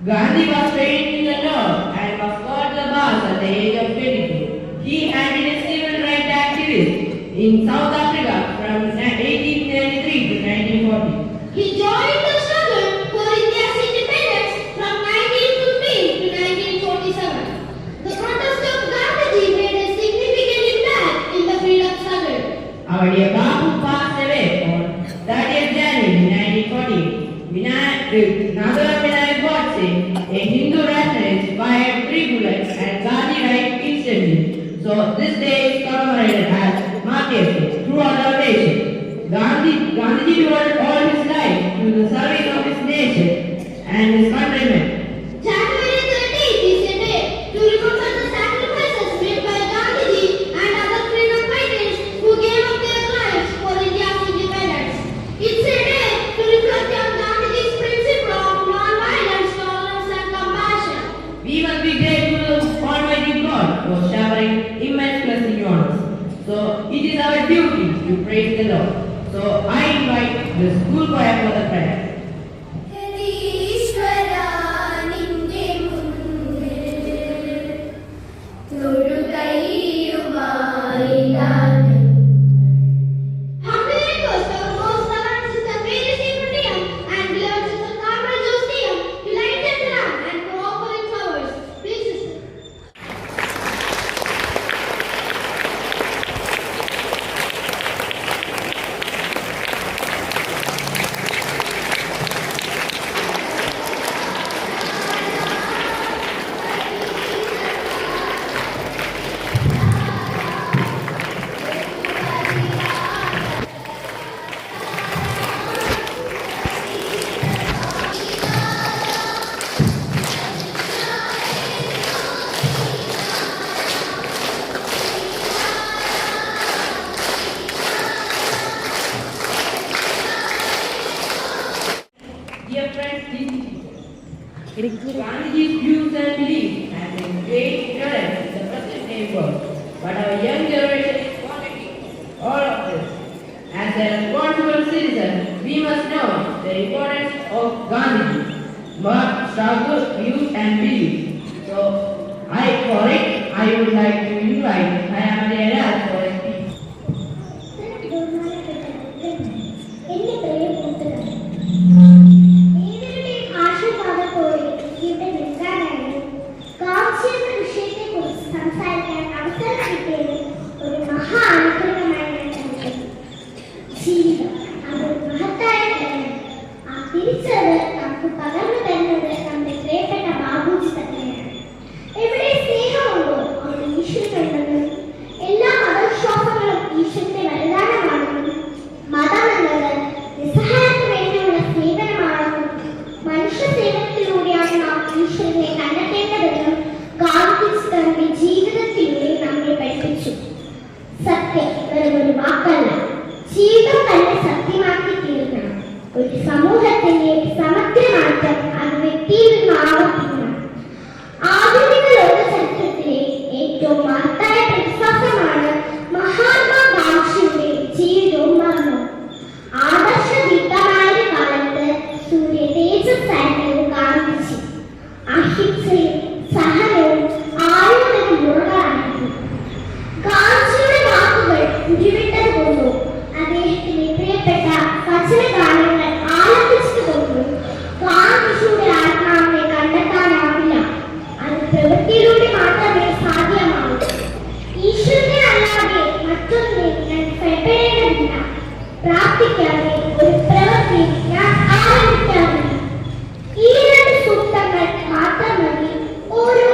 Gandhi was trained in the law and was called the boss at the age of 22. He had been a civil rights activist in South Africa from 1833 to 1940. He joined the struggle for India's independence from 1915 to 1947. The protest of Gandhiji made a significant impact in the freedom struggle. Our dear Bapu passed away on 30th January 1940. Nathuram Vinayak Godse, a Hindu rationalist, fired 3 bullets and Gandhi died instantly. So this day is commemorated as Martyrs Day throughout our nation. Gandhiji devoted all his life to the service of his nation and his countrymen. January 13th is a day to remember the sacrifices made by Gandhiji and other freedom fighters who gave up their lives for India's independence. It's a day to reflect on Gandhiji's principle of non-violence, tolerance and compassion. We must be grateful to Almighty God for showering immense blessings on us. So it is our duty to praise the Lord. So I invite the school choir for the prayer. Dear friends, Gandhiji's views and beliefs have been great influence in the present day world. But our young generation is forgetting all of this. As a responsible citizen, we must know the importance of Gandhiji, struggle, views and beliefs. So, I would like to invite Hayamadi Aras for a speech. സമൂഹത്തിന്റെ സമഗ്രമാറ്റം അത് വ്യക്തിയിൽ നിന്ന് ആവർത്തിക്കണം. ആധുനിക ലോക ചരിത്രത്തിലെ ഏറ്റവും മഹത്തായ പ്രതിഭാസമാണ് മഹാത്മാഗാന്ധിയുടെ ജീവിതവും മരണവും. ആദർശദീപ്തമായ കാലത്ത് സൂര്യ തേജസ്സായിരുന്നു ഗാന്ധിജി. അഹിംസയും സഹനവും ആയുധവും മുറകളായിരുന്നു. ഗാന്ധിജിയുടെ വാക്കുകൾ ഉരുവിട്ടതുകൊണ്ടും അദ്ദേഹത്തിന്റെ പ്രിയപ്പെട്ട വചനഗാനങ്ങൾ ആലപിച്ചതുകൊണ്ടും ഗാന്ധിജിയുടെ ആത്മാവിനെ കണ്ടെത്താനാവില്ല. അത് പ്രവൃത്തിയിലൂടെ മാത്രമേ സാധ്യമാവൂ. ഈശ്വരനെ അല്ലാതെ മറ്റൊന്നിനെ ഞാൻ ഭയപ്പെടേണ്ടതില്ല. പ്രാർത്ഥിക്കാതെ ഒരു പ്രവൃത്തി ഞാൻ ആരംഭിക്കാറില്ല. ഈ 2 സൂക്തങ്ങൾ മാത്രം മതി ഓരോ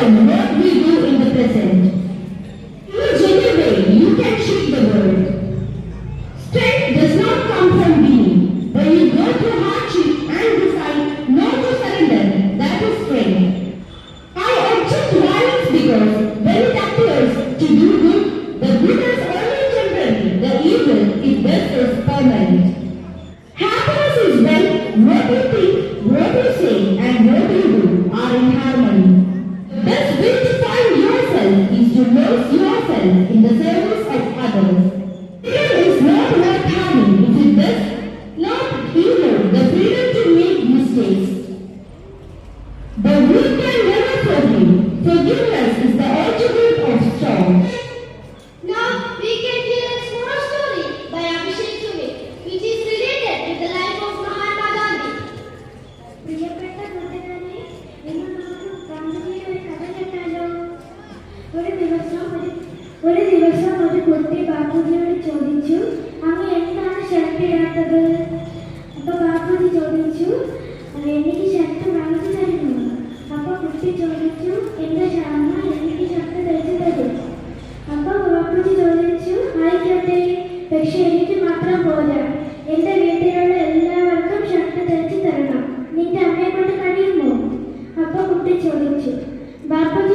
learn what we do in the present. In a genuine way, you can shape the world. Strength does not come from winning. When you go through hardship and decide not to surrender, that is strength. I object to violence because when it appears to do good, the good is only temporary, the evil, if this is permanent. Happiness is when what you think, what you say, and what you do are in harmony. The best way to find yourself is to lose yourself in the service of others. Freedom is not worth having if it does not ego the freedom to make mistakes. The weak can never forgive. Forgiveness is the attribute of strong. Now we can hear a small story by Abhishek Sumit, which is related with the life of Mahatma Gandhi. പ്രിയപ്പെട്ട കൂട്ടുകാരെ, ഇന്ന് നമുക്ക് ഗാന്ധിജിയുടെ ഒരു കഥ കേട്ടാലോ? ഒരു ദിവസം ഒരു കുട്ടി ബാപ്പുജിയോട് ചോദിച്ചു, അങ്ങ് എന്താണ് ഷർട്ട് ഇടാത്തത്? അപ്പൊ ബാപ്പുജി ചോദിച്ചു, എനിക്ക് ഷർട്ട് വാങ്ങിച്ചു തരുന്നു. അപ്പൊ കുട്ടി ചോദിച്ചു, എന്റെ അമ്മ എനിക്ക് ഷർട്ട് തയ്ച്ചു തരും. അപ്പൊ ബാപ്പുജി ചോദിച്ചു, ആയിക്കോട്ടെ, പക്ഷെ എനിക്ക് മാത്രം പോരാ, എന്റെ വീട്ടിലുള്ള എല്ലാവർക്കും ഷർട്ട് തയ്ച്ചു തരണം. നിന്റെ അമ്മയെ കൊണ്ട് കഴിയുമോ? അപ്പൊ കുട്ടി ചോദിച്ചു. ബാപ്പുജി